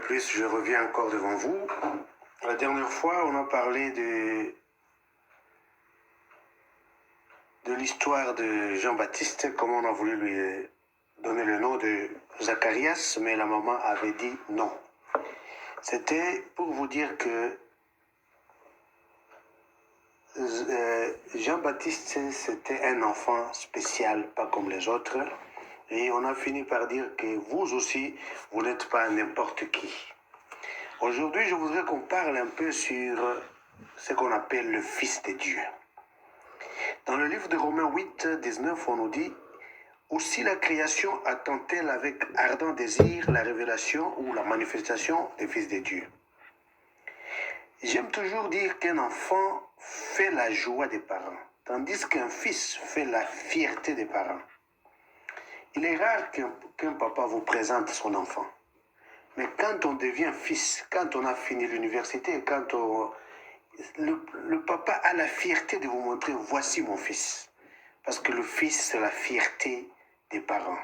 plus, je reviens encore devant vous. La dernière fois, on a parlé de l'histoire de Jean-Baptiste, comment on a voulu lui donner le nom de Zacharias, mais la maman avait dit non. C'était pour vous dire que Jean-Baptiste, c'était un enfant spécial, pas comme les autres. Et on a fini par dire que vous aussi, vous n'êtes pas n'importe qui. Aujourd'hui, je voudrais qu'on parle un peu sur ce qu'on appelle le Fils de Dieu. Dans le livre de Romains 8, 19, on nous dit « Aussi la création attend-elle avec ardent désir la révélation ou la manifestation des Fils de Dieu. » J'aime toujours dire qu'un enfant fait la joie des parents, tandis qu'un fils fait la fierté des parents. Il est rare qu'un papa vous présente son enfant. Mais quand on devient fils, quand on a fini l'université, le papa a la fierté de vous montrer, voici mon fils. Parce que le fils, c'est la fierté des parents.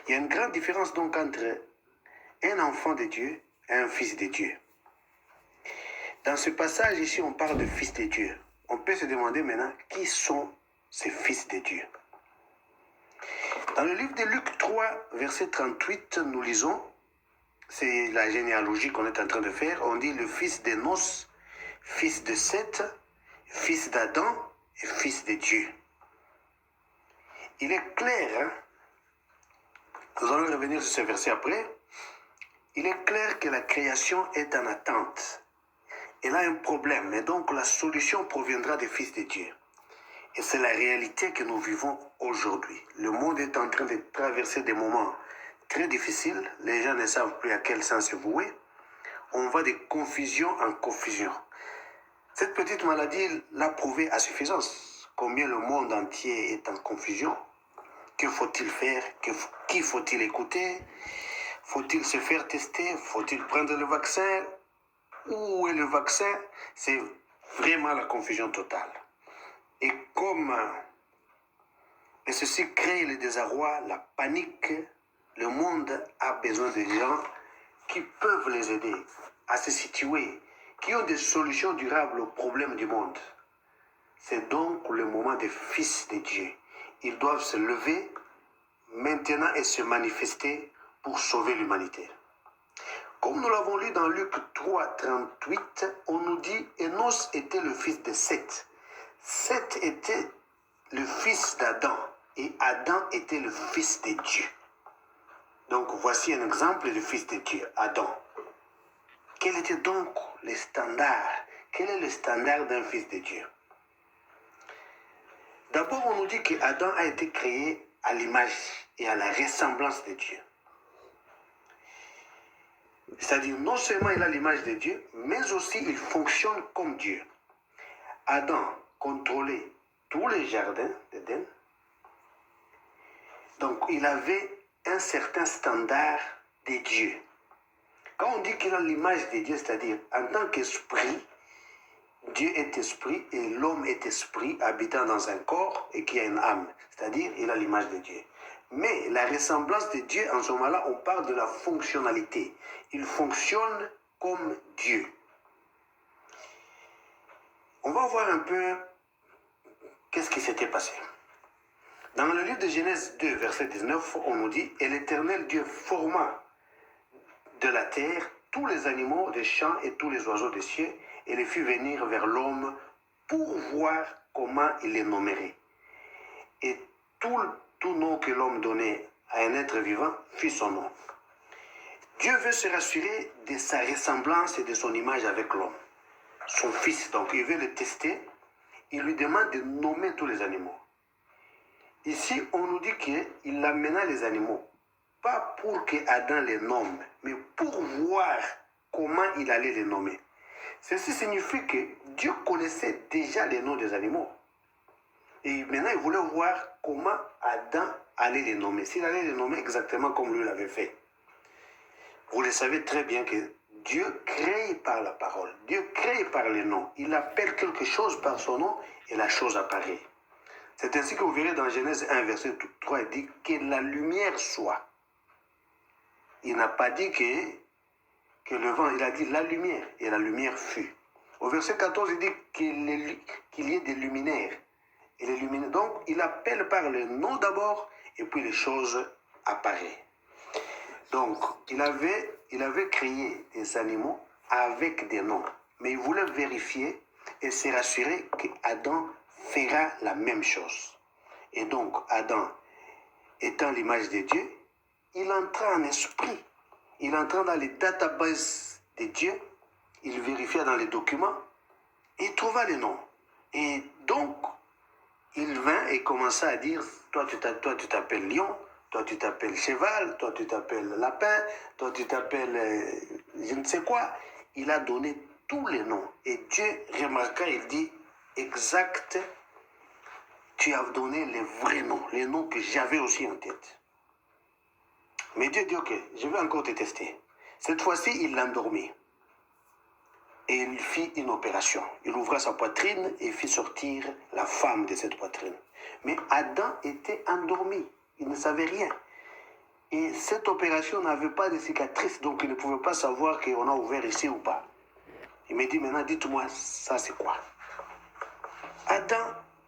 Il y a une grande différence donc entre un enfant de Dieu et un fils de Dieu. Dans ce passage ici, on parle de fils de Dieu. On peut se demander maintenant, qui sont ces fils de Dieu? Dans le livre de Luc 3, verset 38, nous lisons, c'est la généalogie qu'on est en train de faire, on dit le fils d'Enos, fils de Seth, fils d'Adam et fils de Dieu. Il est clair, nous allons revenir sur ce verset après, il est clair que la création est en attente. Elle a un problème, et donc la solution proviendra des fils de Dieu. Et c'est la réalité que nous vivons aujourd'hui. Le monde est en train de traverser des moments très difficiles. Les gens ne savent plus à quel sens se vouer. On va de confusion en confusion. Cette petite maladie l'a prouvé à suffisance. Combien le monde entier est en confusion. Que faut-il faire? Qui faut-il écouter? Faut-il se faire tester? Faut-il prendre le vaccin? Où est le vaccin? C'est vraiment la confusion totale. Et ceci crée le désarroi, la panique, le monde a besoin de gens qui peuvent les aider à se situer, qui ont des solutions durables aux problèmes du monde. C'est donc le moment des fils de Dieu. Ils doivent se lever maintenant et se manifester pour sauver l'humanité. Comme nous l'avons lu dans Luc 3, 38, on nous dit « Enos était le fils de Seth. Seth était le fils d'Adam et Adam était le fils de Dieu. » Donc voici un exemple du fils de Dieu, Adam. Quel était donc le standard? Quel est le standard d'un fils de Dieu? D'abord, on nous dit qu'Adam a été créé à l'image et à la ressemblance de Dieu. C'est-à-dire, non seulement il a l'image de Dieu, mais aussi il fonctionne comme Dieu. Adam contrôlait tous les jardins d'Éden. Donc, il avait un certain standard de Dieu. Quand on dit qu'il a l'image de Dieu, c'est-à-dire, en tant qu'esprit, Dieu est esprit et l'homme est esprit habitant dans un corps et qui a une âme. C'est-à-dire, il a l'image de Dieu. Mais la ressemblance de Dieu, en ce moment-là, on parle de la fonctionnalité. Il fonctionne comme Dieu. On va voir un peu qu'est-ce qui s'était passé. Dans le livre de Genèse 2, verset 19, on nous dit « Et l'Éternel Dieu forma de la terre tous les animaux des champs et tous les oiseaux des cieux, et les fit venir vers l'homme pour voir comment il les nommerait. Et tout nom que l'homme donnait à un être vivant fit son nom. » Dieu veut se rassurer de sa ressemblance et de son image avec l'homme. Son fils, donc il veut le tester. Il lui demande de nommer tous les animaux. Ici, on nous dit qu'il amena les animaux, pas pour que Adam les nomme, mais pour voir comment il allait les nommer. Ceci signifie que Dieu connaissait déjà les noms des animaux. Et maintenant, il voulait voir comment Adam allait les nommer. S'il allait les nommer exactement comme lui l'avait fait. Vous le savez très bien que Dieu crée par la parole. Dieu crée par les noms. Il appelle quelque chose par son nom et la chose apparaît. C'est ainsi que vous verrez dans Genèse 1, verset 3, il dit que la lumière soit. Il n'a pas dit que que le vent, il a dit la lumière, et la lumière fut. Au verset 14, il dit qu'il y ait des luminaires. Et les luminaires, donc, il appelle par le nom d'abord, et puis les choses apparaissent. Donc, il avait créé des animaux avec des noms. Mais il voulait vérifier et se rassurer qu'Adam fera la même chose. Et donc, Adam, étant l'image de Dieu, il entra en esprit. Il entra dans les databases de Dieu. Il vérifia dans les documents et trouva les noms. Et donc, il vint et commença à dire, toi tu t'appelles lion, toi tu t'appelles cheval, toi tu t'appelles lapin, toi tu t'appelles je ne sais quoi. Il a donné tous les noms. Et Dieu remarqua, il dit, exact, tu as donné les vrais noms, les noms que j'avais aussi en tête. Mais Dieu dit, ok, je vais encore te tester. Cette fois-ci, il l'endormit. Et il fit une opération. Il ouvra sa poitrine et fit sortir la femme de cette poitrine. Mais Adam était endormi. Il ne savait rien. Et cette opération n'avait pas de cicatrice, donc il ne pouvait pas savoir qu'on a ouvert ici ou pas. Il me dit maintenant, dites-moi, ça c'est quoi? Adam,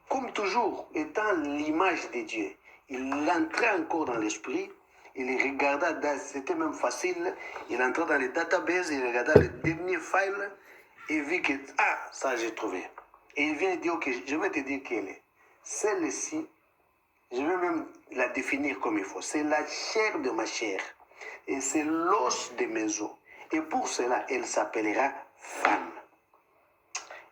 comme toujours, étant l'image de Dieu, il entrait encore dans l'esprit, il regarda, c'était même facile, il entrait dans les databases, il regarda les derniers files, et vit que, ah, ça j'ai trouvé. Et il vient dire, ok, je vais te dire quelle est. Celle-ci, je vais même la définir comme il faut. C'est la chair de ma chair. Et c'est l'os de mes os. Et pour cela, elle s'appellera femme.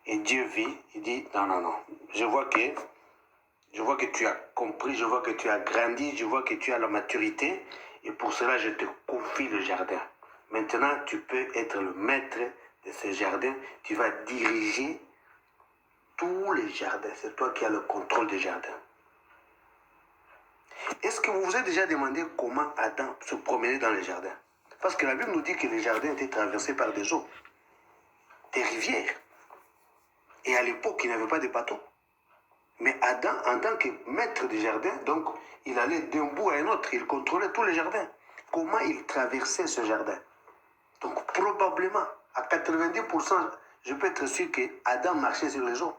Et Dieu vit, il dit, non, non, non. Je vois que tu as compris, je vois que tu as grandi, je vois que tu as la maturité. Et pour cela, je te confie le jardin. Maintenant, tu peux être le maître de ce jardin. Tu vas diriger tous les jardins. C'est toi qui as le contrôle des jardins. Est-ce que vous vous êtes déjà demandé comment Adam se promenait dans les jardins? Parce que la Bible nous dit que les jardins étaient traversés par des eaux, des rivières. Et à l'époque, il n'y avait pas de bateaux. Mais Adam, en tant que maître du jardin, donc, il allait d'un bout à un autre, il contrôlait tous les jardins. Comment il traversait ce jardin? Donc, probablement, à 90%, je peux être sûr que Adam marchait sur les eaux.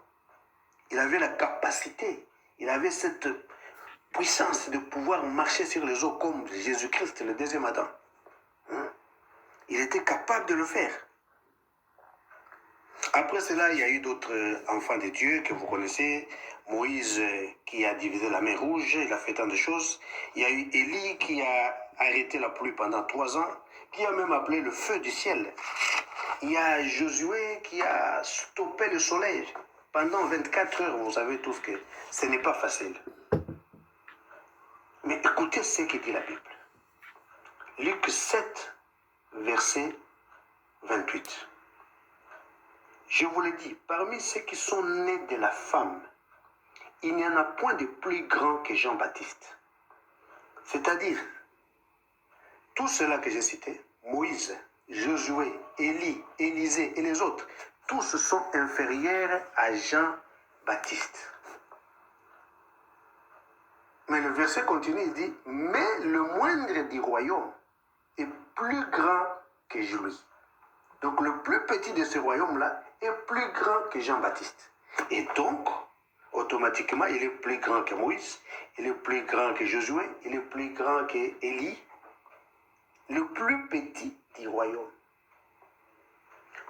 Il avait la capacité, il avait cette puissance de pouvoir marcher sur les eaux comme Jésus-Christ, le deuxième Adam. Il était capable de le faire. Après cela, il y a eu d'autres enfants de Dieu que vous connaissez. Moïse qui a divisé la mer Rouge, il a fait tant de choses. Il y a eu Élie qui a arrêté la pluie pendant 3 ans, qui a même appelé le feu du ciel. Il y a Josué qui a stoppé le soleil pendant 24 heures. Vous savez tous que ce n'est pas facile. Mais écoutez ce que dit la Bible. Luc 7, verset 28. Je vous le dis, parmi ceux qui sont nés de la femme, il n'y en a point de plus grand que Jean-Baptiste. C'est-à-dire, tout cela que j'ai cité, Moïse, Josué, Élie, Élisée et les autres, tous sont inférieurs à Jean-Baptiste. Mais le verset continue, il dit, mais le moindre du royaume est plus grand que lui. Donc le plus petit de ce royaume-là est plus grand que Jean-Baptiste. Et donc, automatiquement, il est plus grand que Moïse, il est plus grand que Josué, il est plus grand que Élie, le plus petit du royaume.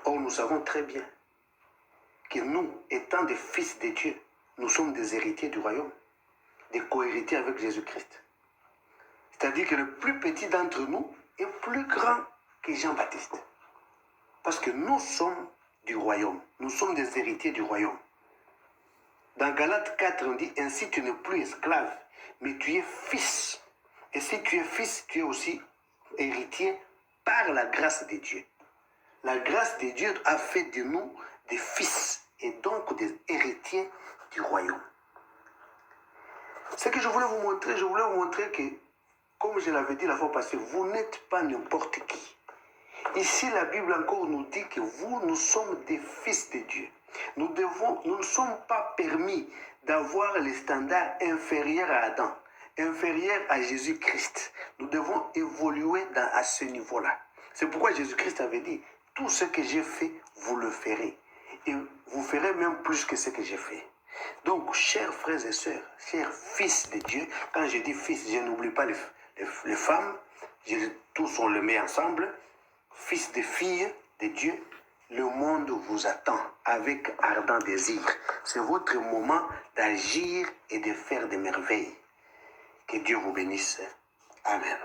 Or, nous savons très bien que nous, étant des fils de Dieu, nous sommes des héritiers du royaume, des co-héritiers avec Jésus-Christ. C'est-à-dire que le plus petit d'entre nous est plus grand que Jean-Baptiste. Parce que nous sommes du royaume, nous sommes des héritiers du royaume. Dans Galates 4, on dit, ainsi tu n'es plus esclave, mais tu es fils. Et si tu es fils, tu es aussi héritier par la grâce de Dieu. La grâce de Dieu a fait de nous des fils et donc des héritiers du royaume. Ce que je voulais vous montrer que, comme je l'avais dit la fois passée, vous n'êtes pas n'importe qui. Ici, la Bible encore nous dit que nous sommes des fils de Dieu. Nous ne sommes pas permis d'avoir les standards inférieurs à Adam, inférieurs à Jésus-Christ. Nous devons évoluer à ce niveau-là. C'est pourquoi Jésus-Christ avait dit, tout ce que j'ai fait, vous le ferez. Et vous ferez même plus que ce que j'ai fait. Donc, chers frères et sœurs, chers fils de Dieu, quand je dis fils, je n'oublie pas les femmes, tous on le met ensemble, fils de filles de Dieu, le monde vous attend avec ardent désir. C'est votre moment d'agir et de faire des merveilles. Que Dieu vous bénisse. Amen.